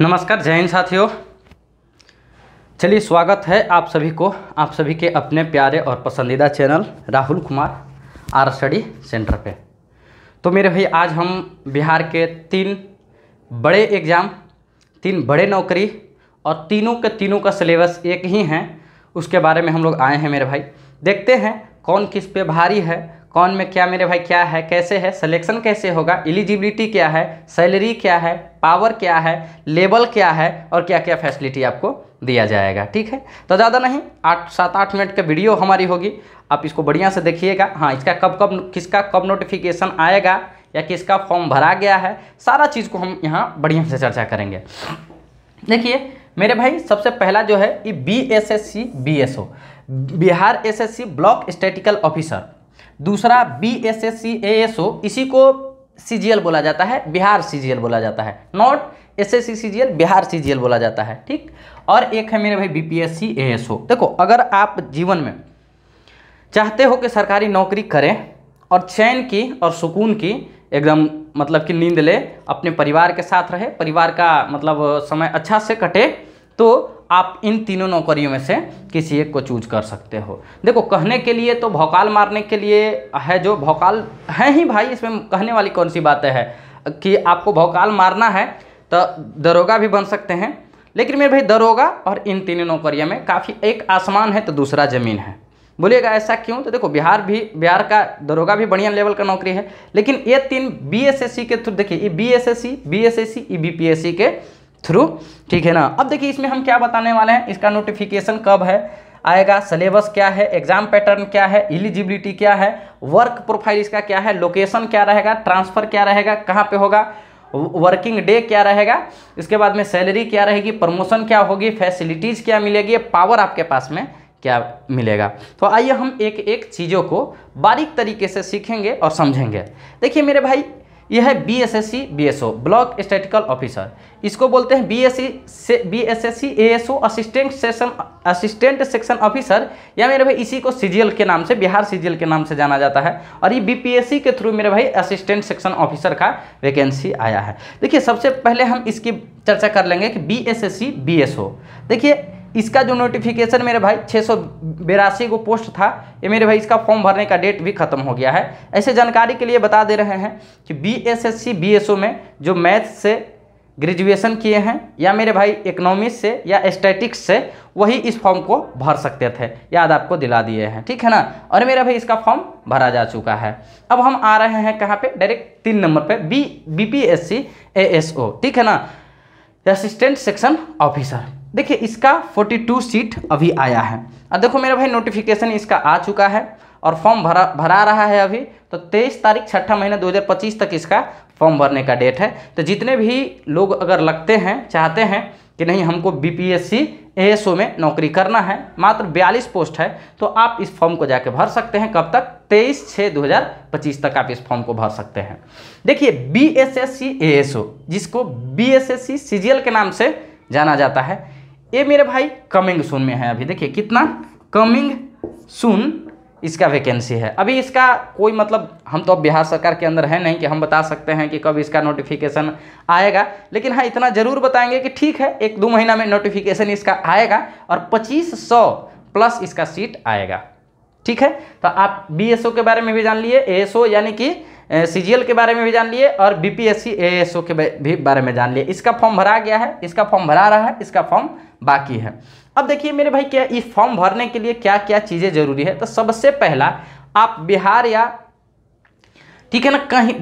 नमस्कार, जय हिंद साथियों। चलिए, स्वागत है आप सभी को, आप सभी के अपने प्यारे और पसंदीदा channel Rahul Kumar R study centre पे। तो मेरे भाई, आज हम बिहार के 3 बड़े एग्ज़ाम, 3 बड़े नौकरी और तीनों के तीनों का सिलेबस एक ही हैं, उसके बारे में हम लोग आए हैं मेरे भाई। देखते हैं कौन किस पे भारी है, कौन में क्या मेरे भाई क्या है, कैसे है, सिलेक्शन कैसे होगा, एलिजिबिलिटी क्या है, सैलरी क्या है, पावर क्या है, लेवल क्या है और क्या क्या फैसिलिटी आपको दिया जाएगा। ठीक है, तो ज़्यादा नहीं, 7-8 मिनट का वीडियो हमारी होगी, आप इसको बढ़िया से देखिएगा। हाँ, इसका किसका कब नोटिफिकेशन आएगा या किसका फॉर्म भरा गया है, सारा चीज़ को हम यहाँ बढ़िया से चर्चा करेंगे। देखिए मेरे भाई, सबसे पहला जो है ये BSSC BSO, Bihar SSC block statistical officer. दूसरा BSSC ASO, इसी को CGL बोला जाता है, बिहार CGL बोला जाता है, not SSC CGL, Bihar CGL बोला जाता है। ठीक, और एक है मेरे भाई BPSC ASO। देखो, अगर आप जीवन में चाहते हो कि सरकारी नौकरी करें और चैन की और सुकून की एकदम मतलब कि नींद ले, अपने परिवार के साथ रहे, परिवार का मतलब समय अच्छा से कटे, तो आप इन तीनों नौकरियों में से किसी एक को चूज कर सकते हो। देखो, कहने के लिए तो भौकाल मारने के लिए है, जो भौकाल है ही भाई, इसमें कहने वाली कौन सी बातें है कि आपको भौकाल मारना है तो दरोगा भी बन सकते हैं। लेकिन मेरे भाई, दरोगा और इन तीनों नौकरियों में काफ़ी, एक आसमान है तो दूसरा ज़मीन है। बोलिएगा ऐसा क्यों? तो देखो, बिहार का दरोगा भी बढ़िया लेवल का नौकरी है, लेकिन ये 3 BSSC के थ्रू, देखिए ये BSSC, BSSC, BPSC के थ्रू, ठीक है ना। अब देखिए, इसमें हम क्या बताने वाले हैं, इसका नोटिफिकेशन कब है आएगा, सिलेबस क्या है, एग्जाम पैटर्न क्या है, एलिजिबिलिटी क्या है, वर्क प्रोफाइल इसका क्या है, लोकेशन क्या रहेगा, ट्रांसफ़र क्या रहेगा, कहाँ पे होगा, वर्किंग डे क्या रहेगा, इसके बाद में सैलरी क्या रहेगी, प्रमोशन क्या होगी, फैसिलिटीज़ क्या मिलेगी, पावर आपके पास में क्या मिलेगा। तो आइए हम एक एक चीज़ों को बारीक तरीके से सीखेंगे और समझेंगे। देखिए मेरे भाई, यह है BSSC BSO block statistical officer, इसको बोलते हैं BSSC ASO assistant section officer, या मेरे भाई इसी को CGL के नाम से, बिहार CGL के नाम से जाना जाता है। और ये BPSC के थ्रू मेरे भाई असिस्टेंट सेक्शन ऑफिसर का वैकेंसी आया है। देखिए, सबसे पहले हम इसकी चर्चा कर लेंगे कि BSSC BSO। देखिए, इसका जो नोटिफिकेशन मेरे भाई 682 को पोस्ट था, ये मेरे भाई इसका फॉर्म भरने का डेट भी खत्म हो गया है। ऐसे जानकारी के लिए बता दे रहे हैं कि BSSC BSO में जो मैथ से ग्रेजुएशन किए हैं या मेरे भाई इकोनॉमिक्स से या स्टैटिक्स से, वही इस फॉर्म को भर सकते थे, याद आपको दिला दिए हैं। ठीक है ना, और मेरा भाई इसका फॉर्म भरा जा चुका है। अब हम आ रहे हैं कहाँ पे, डायरेक्ट 3 नंबर पे, BPSC ASO, ठीक है ना, असिस्टेंट सेक्शन ऑफिसर। देखिए, इसका 42 सीट अभी आया है। और देखो मेरे भाई, नोटिफिकेशन इसका आ चुका है और फॉर्म भरा रहा है अभी। तो 23 तारीख 6 महीना 2025 तक इसका फॉर्म भरने का डेट है। तो जितने भी लोग अगर लगते हैं, चाहते हैं कि नहीं हमको BPSC ASO में नौकरी करना है, मात्र 42 पोस्ट है, तो आप इस फॉर्म को जाके भर सकते हैं। कब तक? 23/6/2025 तक आप इस फॉर्म को भर सकते हैं। देखिए, BSSC ASO, जिसको BSSC CGL के नाम से जाना जाता है, ये मेरे भाई कमिंग सून में है। अभी देखिए कितना कमिंग सून इसका वैकेंसी है। अभी इसका कोई मतलब, हम तो अब बिहार सरकार के अंदर है नहीं कि हम बता सकते हैं कि कब इसका नोटिफिकेशन आएगा, लेकिन हाँ इतना ज़रूर बताएंगे कि ठीक है, 1-2 महीना में नोटिफिकेशन इसका आएगा और 2500 प्लस इसका सीट आएगा। ठीक है, तो आप BSO के बारे में भी जान लिए, ASO यानी कि CGL के बारे में भी जान लिए, और BPSC ASO के भी बारे में जान लिए। इसका फॉर्म भरा गया है, इसका फॉर्म भरा रहा है, इसका फॉर्म बाकी है। अब देखिए मेरे भाई, क्या इस फॉर्म भरने के लिए क्या क्या चीज़ें जरूरी है। तो सबसे पहला, आप बिहार या ठीक है ना, कहीं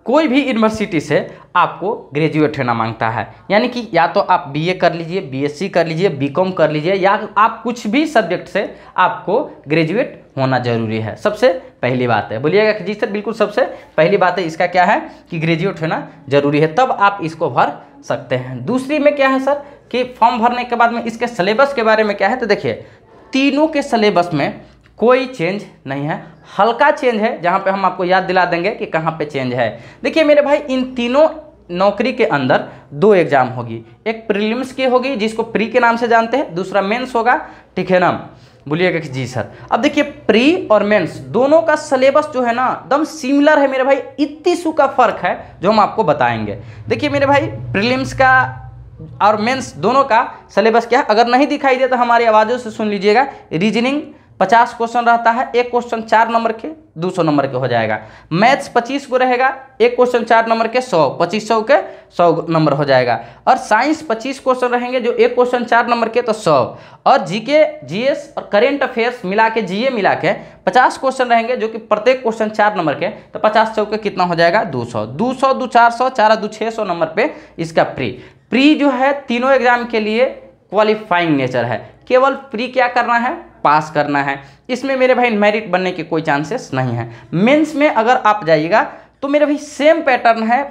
कोई भी यूनिवर्सिटी से आपको ग्रेजुएट होना मांगता है, यानी कि या तो आप BA कर लीजिए, BSc कर लीजिए, BCom कर लीजिए, या आप कुछ भी सब्जेक्ट से आपको ग्रेजुएट होना जरूरी है। सबसे पहली बात है, बोलिएगा कि जी सर बिल्कुल, सबसे पहली बात है इसका क्या है कि ग्रेजुएट होना जरूरी है, तब आप इसको भर सकते हैं। दूसरी में क्या है सर कि फॉर्म भरने के बाद में इसके सिलेबस के बारे में क्या है। तो देखिए, तीनों के सिलेबस में कोई चेंज नहीं है, हल्का चेंज है, जहाँ पे हम आपको याद दिला देंगे कि कहाँ पे चेंज है। देखिए मेरे भाई, इन तीनों नौकरी के अंदर 2 एग्जाम होगी, एक प्रीलिम्स की होगी जिसको प्री के नाम से जानते हैं, दूसरा मेंस होगा। ठीक है ना, बोलिएगा कि जी सर। अब देखिए, प्री और मेंस दोनों का सिलेबस जो है ना एकदम सिमिलर है मेरे भाई, 21 का फर्क है जो हम आपको बताएंगे। देखिए मेरे भाई, प्रीलिम्स का और मेंस दोनों का सिलेबस क्या है, अगर नहीं दिखाई दे तो हमारी आवाज़ों से सुन लीजिएगा। रीजनिंग 50 क्वेश्चन रहता है, एक क्वेश्चन 4 नंबर के 200 नंबर के हो जाएगा। मैथ्स 25 को रहेगा, एक क्वेश्चन 4 नंबर के 100, 2500 के 100 नंबर हो जाएगा। और साइंस 25 क्वेश्चन रहेंगे, जो एक क्वेश्चन 4 नंबर के तो 100। और जीके, जीएस और करेंट अफेयर्स मिला के, जीए मिला के 50 क्वेश्चन रहेंगे, जो कि प्रत्येक क्वेश्चन 4 नंबर के, तो 50 चौके कितना हो जाएगा 200, 200 2 400, 4 2 600 नंबर पे इसका प्री जो है तीनों एग्जाम के लिए क्वालिफाइंग नेचर है। केवल प्री क्या करना है, पास करना है। इसमें मेरे भाई मेरिट बनने के कोई चांसेस नहीं है। मेंस में अगर आप जाइएगा तो मेरे भाई सेम पैटर्न है,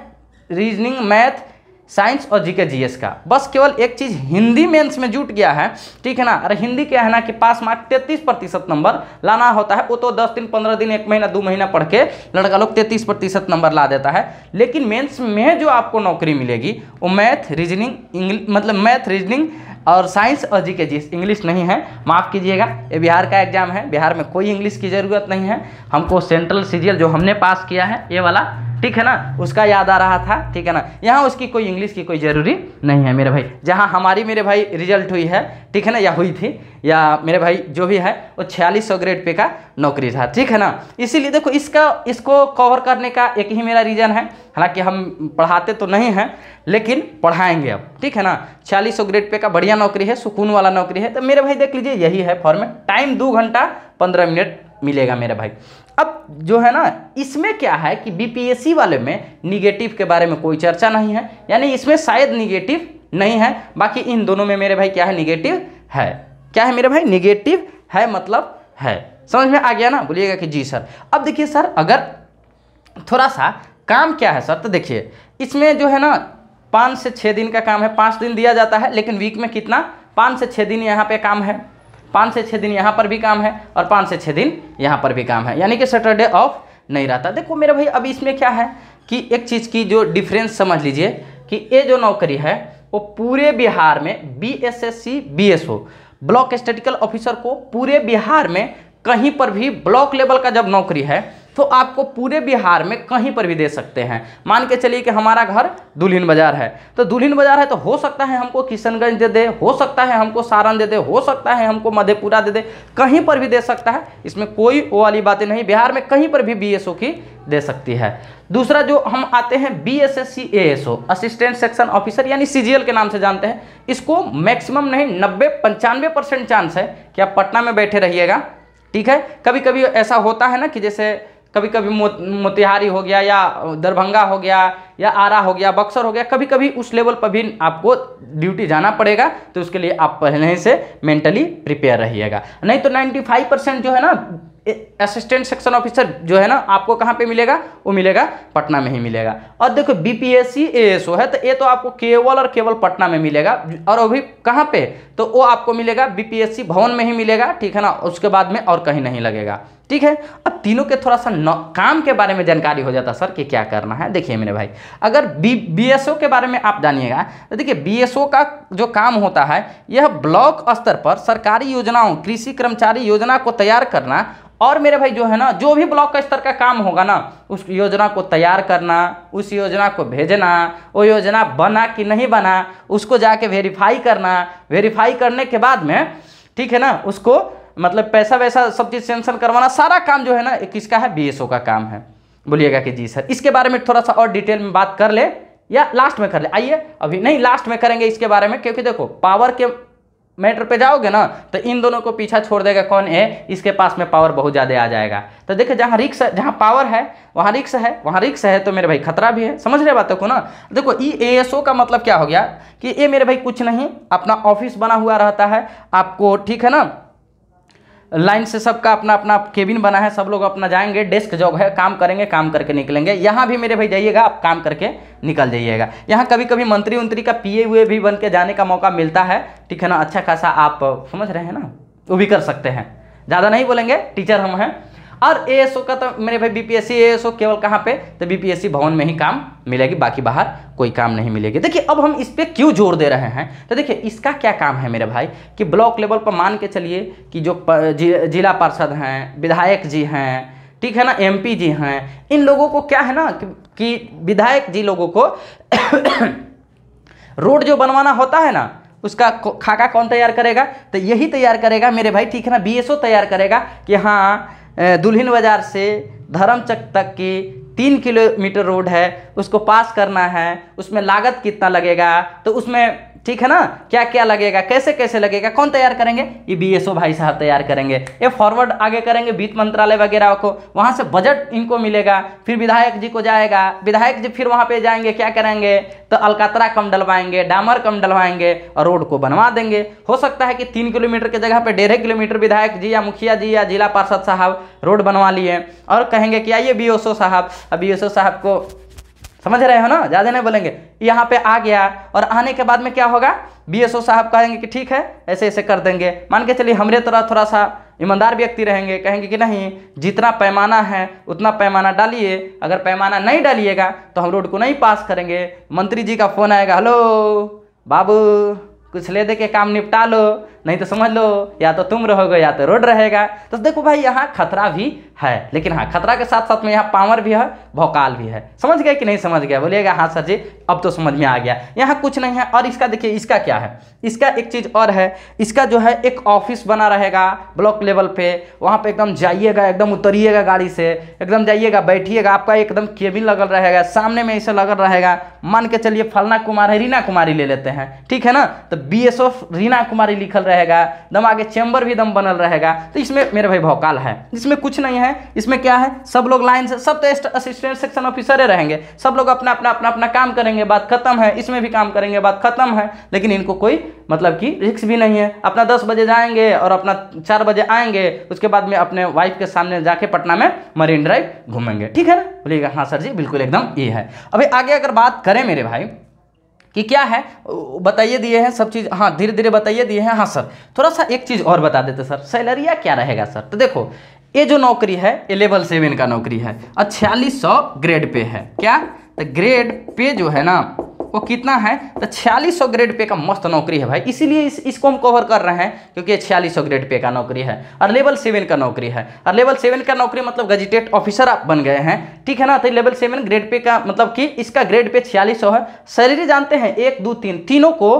रीजनिंग, मैथ, साइंस और जीके जीएस का। बस केवल एक चीज़ हिंदी मेंस में जुट गया है, ठीक है ना। अरे हिंदी क्या है ना कि पास मार्क 33% नंबर लाना होता है। वो तो 10 दिन 15 दिन 1 महीना 2 महीना पढ़ के लड़का लोग 33% नंबर ला देता है। लेकिन मेंस में जो आपको नौकरी मिलेगी वो मैथ, रीजनिंग, मतलब मैथ, रीजनिंग और साइंस और जीके जीएस, इंग्लिश नहीं है, माफ़ कीजिएगा, ये बिहार का एग्जाम है। बिहार में कोई इंग्लिश की ज़रूरत नहीं है। हमको सेंट्रल सीजीएल जो हमने पास किया है ये वाला, ठीक है ना, उसका याद आ रहा था, ठीक है ना। यहाँ उसकी कोई इंग्लिश की कोई ज़रूरी नहीं है मेरे भाई। जहाँ हमारी मेरे भाई रिजल्ट हुई है, ठीक है ना, या हुई थी, या मेरे भाई जो भी है वो 4600 ग्रेड पे का नौकरी था, ठीक है ना। इसीलिए देखो इसको कवर करने का एक ही मेरा रीज़न है। हालांकि हम पढ़ाते तो नहीं हैं लेकिन पढ़ाएंगे अब, ठीक है ना। 4600 ग्रेड पे का बढ़िया नौकरी है, सुकून वाला नौकरी है। तो मेरे भाई देख लीजिए यही है फॉर्मेट, टाइम 2 घंटा 15 मिनट मिलेगा मेरे भाई। अब जो है ना इसमें क्या है कि बीपीएससी वाले में निगेटिव के बारे में कोई चर्चा नहीं है, यानी इसमें शायद निगेटिव नहीं है। बाकी इन दोनों में मेरे भाई क्या है, निगेटिव है। क्या है मेरे भाई, निगेटिव है, मतलब है। समझ में आ गया ना, बोलिएगा कि जी सर। अब देखिए सर, अगर थोड़ा सा काम क्या है सर, तो देखिए इसमें जो है ना 5 से 6 दिन का काम है। 5 दिन दिया जाता है, लेकिन वीक में कितना, 5 से 6 दिन यहाँ पे काम है, 5 से 6 दिन यहाँ पर भी काम है, और 5 से 6 दिन यहाँ पर भी काम है, यानी कि सैटरडे ऑफ नहीं रहता। देखो मेरे भाई अब इसमें क्या है कि एक चीज़ की जो डिफरेंस समझ लीजिए कि ये जो नौकरी है वो पूरे बिहार में BSSC BSO block statistical officer को पूरे बिहार में कहीं पर भी ब्लॉक लेवल का जब नौकरी है तो आपको पूरे बिहार में कहीं पर भी दे सकते हैं। मान के चलिए कि हमारा घर दुल्हिन बाजार है, तो दुल्हिन बाजार है तो हो सकता है हमको किशनगंज दे दे, हो सकता है हमको सारण दे दे, हो सकता है हमको मधेपुरा दे दे, कहीं पर भी दे सकता है। इसमें कोई वो वाली बातें नहीं, बिहार में कहीं पर भी बीएसओ की दे सकती है। दूसरा जो हम आते हैं BSSC ASO assistant section officer, यानी सीजीएल के नाम से जानते हैं। इसको मैक्सिमम नहीं 90-95% चांस है कि आप पटना में बैठे रहिएगा, ठीक है। कभी कभी ऐसा होता है ना कि जैसे कभी कभी मोतिहारी हो गया, या दरभंगा हो गया, या आरा हो गया, बक्सर हो गया, कभी कभी उस लेवल पर भी आपको ड्यूटी जाना पड़ेगा। तो उसके लिए आप पहले से मेंटली प्रिपेयर रहिएगा। नहीं तो 95% जो है ना असिस्टेंट सेक्शन ऑफिसर जो है ना आपको कहाँ पे मिलेगा, वो मिलेगा पटना में ही मिलेगा। और देखो बीपीएससी एएसओ है तो ये तो आपको केवल और केवल पटना में मिलेगा, और वो भी कहाँ पे, तो वो आपको मिलेगा बीपीएससी भवन में ही मिलेगा, ठीक है ना। उसके बाद में और कहीं नहीं लगेगा, ठीक है। अब तीनों के थोड़ा सा काम के बारे में जानकारी हो जाता सर कि क्या करना है। देखिए मेरे भाई, अगर बीएसओ के बारे में आप जानिएगा तो देखिए बीएसओ का जो काम होता है यह ब्लॉक स्तर पर सरकारी योजनाओं, कृषि कर्मचारी योजना को तैयार करना, और मेरे भाई जो है ना जो भी ब्लॉक का स्तर का काम होगा ना उस योजना को तैयार करना, उस योजना को भेजना, वो योजना बना कि नहीं बना उसको जाके वेरीफाई करना, वेरीफाई करने के बाद में, ठीक है ना, उसको मतलब पैसा वैसा सब चीज़ सेंक्शन करवाना, सारा काम जो है ना किसका है, बीएसओ का काम है। बोलिएगा कि जी सर। इसके बारे में थोड़ा सा और डिटेल में बात कर ले या लास्ट में कर ले, आइए अभी नहीं लास्ट में करेंगे इसके बारे में, क्योंकि देखो पावर के मैटर पे जाओगे ना तो इन दोनों को पीछा छोड़ देगा कौन है, इसके पास में पावर बहुत ज़्यादा आ जाएगा। तो देखिए जहाँ रिक्स है, जहाँ पावर है वहाँ रिक्स है, वहाँ रिक्स है तो मेरे भाई खतरा भी है। समझ रहे बातों को ना। देखो एएसओ का मतलब क्या हो गया कि ये मेरे भाई कुछ नहीं, अपना ऑफिस बना हुआ रहता है आपको, ठीक है ना, लाइन से सबका अपना अपना केबिन बना है, सब लोग अपना जाएंगे, डेस्क जॉब है, काम करेंगे, काम करके निकलेंगे। यहाँ भी मेरे भाई जाइएगा आप काम करके निकल जाइएगा। यहाँ कभी कभी मंत्री उंत्री का पीए हुए भी बन के जाने का मौका मिलता है, ठीक है ना। अच्छा खासा आप समझ रहे हैं ना, वो भी कर सकते हैं, ज़्यादा नहीं बोलेंगे, टीचर हम हैं। और एएसओ का तो मेरे भाई बीपीएससी एएसओ केवल कहाँ पे, तो बीपीएससी भवन में ही काम मिलेगी, बाकी बाहर कोई काम नहीं मिलेगी। देखिए अब हम इस पर क्यों जोर दे रहे हैं, तो देखिए इसका क्या काम है मेरे भाई कि ब्लॉक लेवल पर मान के चलिए कि जो जिला पार्षद हैं, विधायक जी हैं, ठीक है ना, एमपी जी हैं, इन लोगों को क्या है ना कि विधायक जी लोगों को रोड जो बनवाना होता है ना, उसका खाका कौन तैयार करेगा? तो यही तैयार करेगा मेरे भाई, ठीक है ना, बीएसओ तैयार करेगा कि हाँ दुल्हिन बाजार से धर्मचक तक की 3 किलोमीटर रोड है, उसको पास करना है, उसमें लागत कितना लगेगा, तो उसमें ठीक है ना क्या क्या लगेगा, कैसे कैसे लगेगा, कौन तैयार करेंगे? ये बीएसओ भाई साहब तैयार करेंगे। ये फॉरवर्ड आगे करेंगे वित्त मंत्रालय वगैरह को, वहाँ से बजट इनको मिलेगा, फिर विधायक जी को जाएगा, विधायक जी फिर वहाँ पे जाएंगे, क्या करेंगे? तो अलकतरा कम डलवाएंगे, डामर कम डलवाएंगे और रोड को बनवा देंगे। हो सकता है कि 3 किलोमीटर की जगह पे 1.5 किलोमीटर विधायक जी या मुखिया जी या जिला पार्षद साहब रोड बनवा लिए और कहेंगे कि आइए बीएसओ साहब। अब बीएसओ साहब को समझ रहे हो ना, ज़्यादा नहीं बोलेंगे, यहाँ पे आ गया और आने के बाद में क्या होगा? बीएसओ साहब कहेंगे कि ठीक है ऐसे ऐसे कर देंगे। मान के चलिए हमरे तरह थोड़ा सा ईमानदार व्यक्ति रहेंगे, कहेंगे कि नहीं जितना पैमाना है उतना पैमाना डालिए, अगर पैमाना नहीं डालिएगा तो हम रोड को नहीं पास करेंगे। मंत्री जी का फ़ोन आएगा, हेलो बाबू कुछ ले दे के काम निपटा लो, नहीं तो समझ लो या तो तुम रहोगे या तो रोड रहेगा। तो देखो भाई यहाँ खतरा भी है, लेकिन हाँ खतरा के साथ साथ में यहाँ पावर भी है, भौकाल भी है। समझ गए कि नहीं समझ गया? बोलिएगा हाँ सर जी अब तो समझ में आ गया। यहाँ कुछ नहीं है। और इसका देखिए इसका क्या है, इसका एक चीज़ और है, इसका जो है एक ऑफिस बना रहेगा ब्लॉक लेवल पे, वहाँ पे एकदम जाइएगा, एकदम उतरिएगा गाड़ी से, एकदम जाइएगा बैठिएगा, आपका एकदम केबिन लगल रहेगा, सामने में ऐसे लगल रहेगा। मान के चलिए फलना कुमार है, रीना कुमारी ले लेते हैं, ठीक है ना, तो बीएसओ रीना कुमारी लिखल रहेगा, दम आगे चैम्बर भी दम बनल रहेगा। तो इसमें मेरे भाई भौकाल है, इसमें कुछ नहीं है। इसमें क्या है, सब लोग लाइन से, सब तो असिस्टेंट सेक्शन ऑफिसर रहेंगे, सब लोग अपना अपना अपना अपना काम करेंगे, बात खत्म है। इसमें भी काम करेंगे, बात खत्म है। लेकिन इनको कोई मतलब कि रिस्क भी नहीं है। अपना 10 बजे जाएंगे और अपना 4 बजे आएंगे, उसके बाद में अपने वाइफ के सामने जाके पटना में मरीन ड्राइव घूमेंगे, ठीक है ना? बोलिएगा हाँ सर जी बिल्कुल एकदम ये है। अभी आगे अगर बात करें मेरे भाई कि क्या है, बताइए दिए हैं सब चीज़, हाँ धीरे धीरे बताइए दिए हैं। हाँ सर थोड़ा सा एक चीज़ और बता देते सर, सैलरिया क्या रहेगा सर? तो देखो ये जो नौकरी है ये लेवल 7 का नौकरी है और 4600 ग्रेड पे है। क्या? तो ग्रेड पे जो है ना वो कितना है? तो 4600 ग्रेड पे का मस्त नौकरी है भाई, इसीलिए इसको हम कवर कर रहे हैं क्योंकि ये 4600 ग्रेड पे का नौकरी है और लेवल 7 का नौकरी है। और लेवल 7 का नौकरी मतलब गजेटेड ऑफिसर आप बन गए हैं, ठीक है ना? तो लेवल 7 ग्रेड पे का मतलब कि इसका ग्रेड पे 4600 है। सैलरी जानते हैं 1 2 3 तीनों को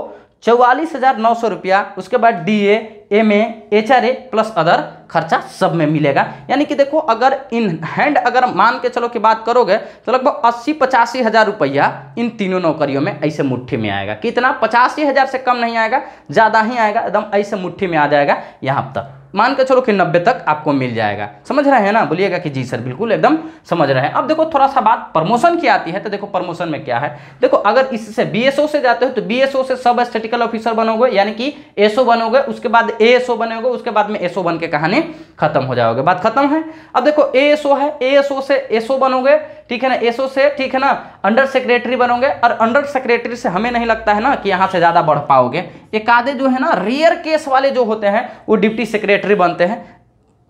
44,900 रुपया, उसके बाद DA MA HRA plus other खर्चा सब में मिलेगा। यानी कि देखो अगर इन हैंड अगर मान के चलो कि बात करोगे तो लगभग 80-85 हज़ार रुपया इन तीनों नौकरियों में ऐसे मुट्ठी में आएगा। कितना? 85 हज़ार से कम नहीं आएगा, ज़्यादा ही आएगा, एकदम ऐसे मुट्ठी में आ जाएगा। यहाँ तक मान के चलो कि 90 तक आपको मिल जाएगा। समझ रहे हैं ना? बोलिएगा कि जी सर बिल्कुल एकदम समझ रहे हैं। अब देखो थोड़ा सा बात प्रमोशन की आती है, तो देखो प्रमोशन में क्या है। देखो अगर इससे बीएसओ से जाते हो तो बीएसओ से सब स्टैटिकल ऑफिसर बनोगे, यानी कि एसओ बनोगे, उसके बाद एएसओ बनोगे, उसके बाद में एसओ बन के कहानी खत्म हो जाओगे, बात खत्म है। अब देखो एएसओ है, एएसओ से एसओ बनोगे, ठीक है ना, एसओ से ठीक है ना अंडर सेक्रेटरी बनोगे और अंडर सेक्रेटरी से हमें नहीं लगता है ना कि यहाँ से ज़्यादा बढ़ पाओगे। एक आधे जो है ना रेयर केस वाले जो होते हैं वो डिप्टी सेक्रेटरी बनते हैं,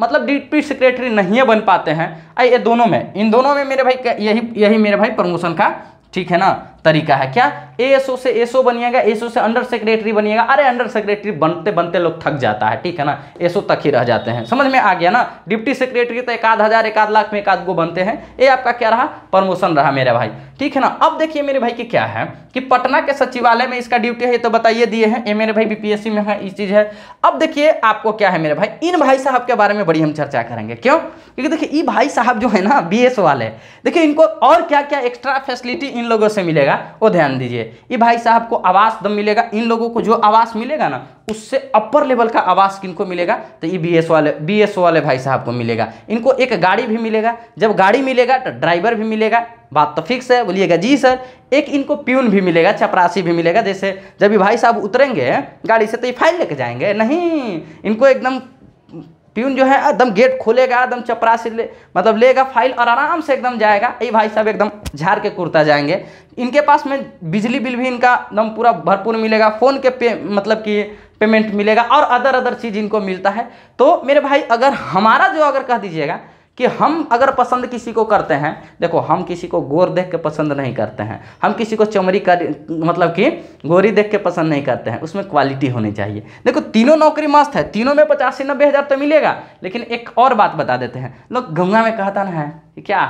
मतलब डिप्टी सेक्रेटरी नहीं बन पाते हैं। ये दोनों में, इन दोनों में मेरे भाई यही मेरे भाई प्रमोशन का ठीक है ना तरीका है। क्या? एएसओ से एसओ बनिएगा, एसओ से अंडर सेक्रेटरी बनिएगा। अरे अंडर सेक्रेटरी बनते बनते लोग थक जाता है, ठीक है ना, एसओ तक ही रह जाते हैं। समझ में आ गया ना? डिप्टी सेक्रेटरी तो 1,000 1 लाख में 1 गो बनते हैं। ये आपका क्या रहा? प्रमोशन रहा मेरे भाई, ठीक है ना। अब देखिए मेरे भाई कि क्या है कि पटना के सचिवालय में इसका ड्यूटी है, ये तो बताइए दिए हैं। ये मेरे भाई बीपीएससी में है, इस चीज़ है। अब देखिए आपको क्या है मेरे भाई, इन भाई साहब के बारे में बड़ी हम चर्चा करेंगे। क्यों? क्योंकि देखिए ये भाई साहब जो है ना बीएस वाले, देखिए इनको और क्या क्या एक्स्ट्रा फैसिलिटी इन लोगों से मिलेगा वो ध्यान दीजिए। ये भाई साहब को आवास दम मिलेगा, इन लोगों को जो आवास मिलेगा ना उससे अपर लेवल का आवास किनको मिलेगा? तो ये बीएसओ वाले भाई साहब को मिलेगा। इनको एक गाड़ी भी मिलेगा, जब गाड़ी मिलेगा तो ड्राइवर भी मिलेगा, बात तो फिक्स है। बोलिएगा जी सर। एक इनको प्यून भी मिलेगा, चपरासी भी मिलेगा। जैसे जब ये भाई साहब उतरेंगे गाड़ी से तो ये फाइल लेके जाएंगे नहीं, इनको एकदम प्यून जो है एकदम गेट खोलेगा, एकदम चपरासी मतलब लेगा फाइल और आराम से एकदम जाएगा। ये भाई साहब एकदम झाड़ के कुर्ता जाएंगे। इनके पास में बिजली बिल भी इनका एकदम पूरा भरपूर मिलेगा, फ़ोन के मतलब कि पेमेंट मिलेगा और अदर चीज़ इनको मिलता है। तो मेरे भाई अगर हमारा जो अगर कह दीजिएगा कि हम अगर पसंद किसी को करते हैं, देखो हम किसी को गोर देख के पसंद नहीं करते हैं, हम किसी को चमड़ी का मतलब कि गोरी देख के पसंद नहीं करते हैं, उसमें क्वालिटी होनी चाहिए। देखो तीनों नौकरी मस्त है, तीनों में 85-90 हज़ार तो मिलेगा। लेकिन एक और बात बता देते हैं, लोग गंगा में कहता ना है कि क्या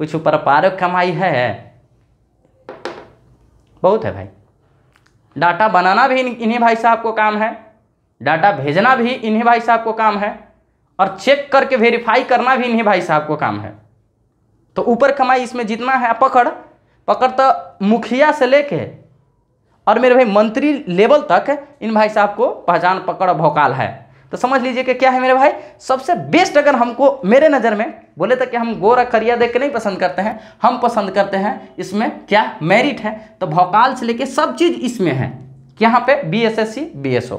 कुछ ऊपर पार कमाई है, बहुत है भाई। डाटा बनाना भी इन्हीं भाई साहब को काम है, डाटा भेजना भी इन्हीं भाई साहब को काम है, और चेक करके वेरीफाई करना भी इन्हीं भाई साहब को काम है। तो ऊपर कमाई इसमें जितना है पकड़ तो मुखिया से लेके और मेरे भाई मंत्री लेवल तक इन भाई साहब को पहचान पकड़ भौकाल है। तो समझ लीजिए कि क्या है मेरे भाई, सबसे बेस्ट अगर हमको मेरे नज़र में बोले तो कि हम गोरा करिया देख के नहीं पसंद करते हैं, हम पसंद करते हैं इसमें क्या मेरिट है। तो भौकाल से लेके सब चीज़ इसमें है कि यहाँ पे BSSC BSO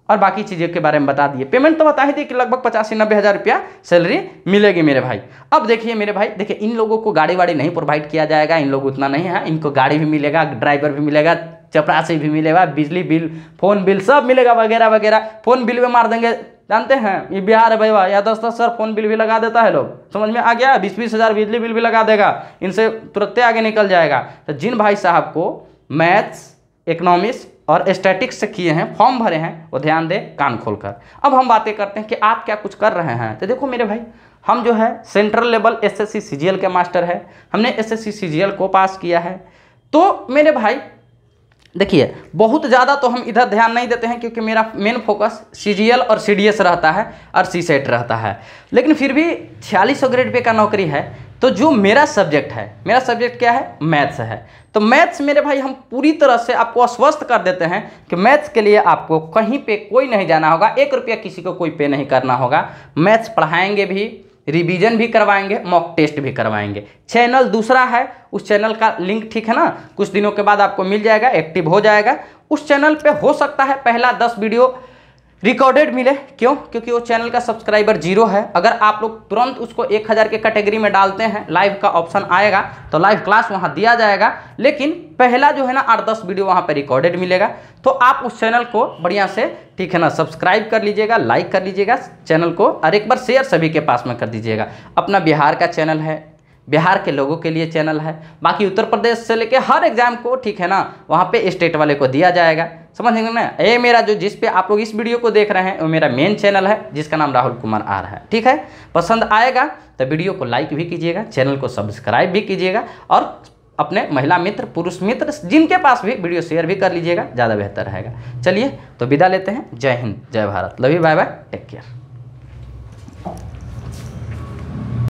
और बाकी चीज़ों के बारे में बता दिए। पेमेंट तो बता ही दी कि लगभग 85-90 हज़ार रुपया सैलरी मिलेगी मेरे भाई। अब देखिए मेरे भाई, देखिए इन लोगों को गाड़ी वाड़ी नहीं प्रोवाइड किया जाएगा, इन लोग उतना नहीं है, इनको गाड़ी भी मिलेगा, ड्राइवर भी मिलेगा, चपरासी भी मिलेगा, बिजली बिल, फोन बिल सब मिलेगा वगैरह वगैरह। फोन बिल में मार देंगे, जानते हैं ये बिहार है भैया, या 10-10 सर फोन बिल भी लगा देता है लोग, समझ में आ गया। 20-20 हज़ार बिजली बिल भी लगा देगा, इनसे तुरंत आगे निकल जाएगा। तो जिन भाई साहब को मैथ्स, इकोनॉमिक्स और स्टैटिक्स से किए हैं, फॉर्म भरे हैं, वो ध्यान दें कान खोलकर। अब हम बातें करते हैं कि आप क्या कुछ कर रहे हैं। तो देखो मेरे भाई, हम जो है सेंट्रल लेवल SSC CGL के मास्टर है, हमने SSC CGL को पास किया है। तो मेरे भाई देखिए, बहुत ज़्यादा तो हम इधर ध्यान नहीं देते हैं क्योंकि मेरा मेन फोकस CGL और CDS रहता है और CSET रहता है। लेकिन फिर भी 4600 ग्रेड पे का नौकरी है, तो जो मेरा सब्जेक्ट है, मेरा सब्जेक्ट क्या है, मैथ्स है। तो मैथ्स मेरे भाई हम पूरी तरह से आपको आश्वस्त कर देते हैं कि मैथ्स के लिए आपको कहीं पे कोई नहीं जाना होगा, 1 रुपया किसी को कोई पे नहीं करना होगा। मैथ्स पढ़ाएंगे भी, रिवीजन भी करवाएंगे, मॉक टेस्ट भी करवाएंगे। चैनल दूसरा है, उस चैनल का लिंक ठीक है ना, कुछ दिनों के बाद आपको मिल जाएगा, एक्टिव हो जाएगा। उस चैनल पे हो सकता है पहला 10 वीडियो रिकॉर्डेड मिले, क्यों? क्योंकि वो चैनल का सब्सक्राइबर 0 है। अगर आप लोग तुरंत उसको 1000 के कैटेगरी में डालते हैं, लाइव का ऑप्शन आएगा तो लाइव क्लास वहाँ दिया जाएगा, लेकिन पहला जो है ना 8-10 वीडियो वहाँ पे रिकॉर्डेड मिलेगा। तो आप उस चैनल को बढ़िया से ठीक है ना सब्सक्राइब कर लीजिएगा, लाइक कर लीजिएगा चैनल को, और एक बार शेयर सभी के पास में कर दीजिएगा। अपना बिहार का चैनल है, बिहार के लोगों के लिए चैनल है, बाकी उत्तर प्रदेश से लेके हर एग्जाम को ठीक है ना वहाँ पे स्टेट वाले को दिया जाएगा, समझेंगे ना। ये मेरा जो जिस पे आप लोग इस वीडियो को देख रहे हैं वो मेरा मेन चैनल है, जिसका नाम राहुल कुमार आर है, ठीक है। पसंद आएगा तो वीडियो को लाइक भी कीजिएगा, चैनल को सब्सक्राइब भी कीजिएगा, और अपने महिला मित्र, पुरुष मित्र जिनके पास भी वीडियो शेयर भी कर लीजिएगा, ज़्यादा बेहतर रहेगा। चलिए तो विदा लेते हैं। जय हिंद, जय Bharat, love you, bye bye, take care.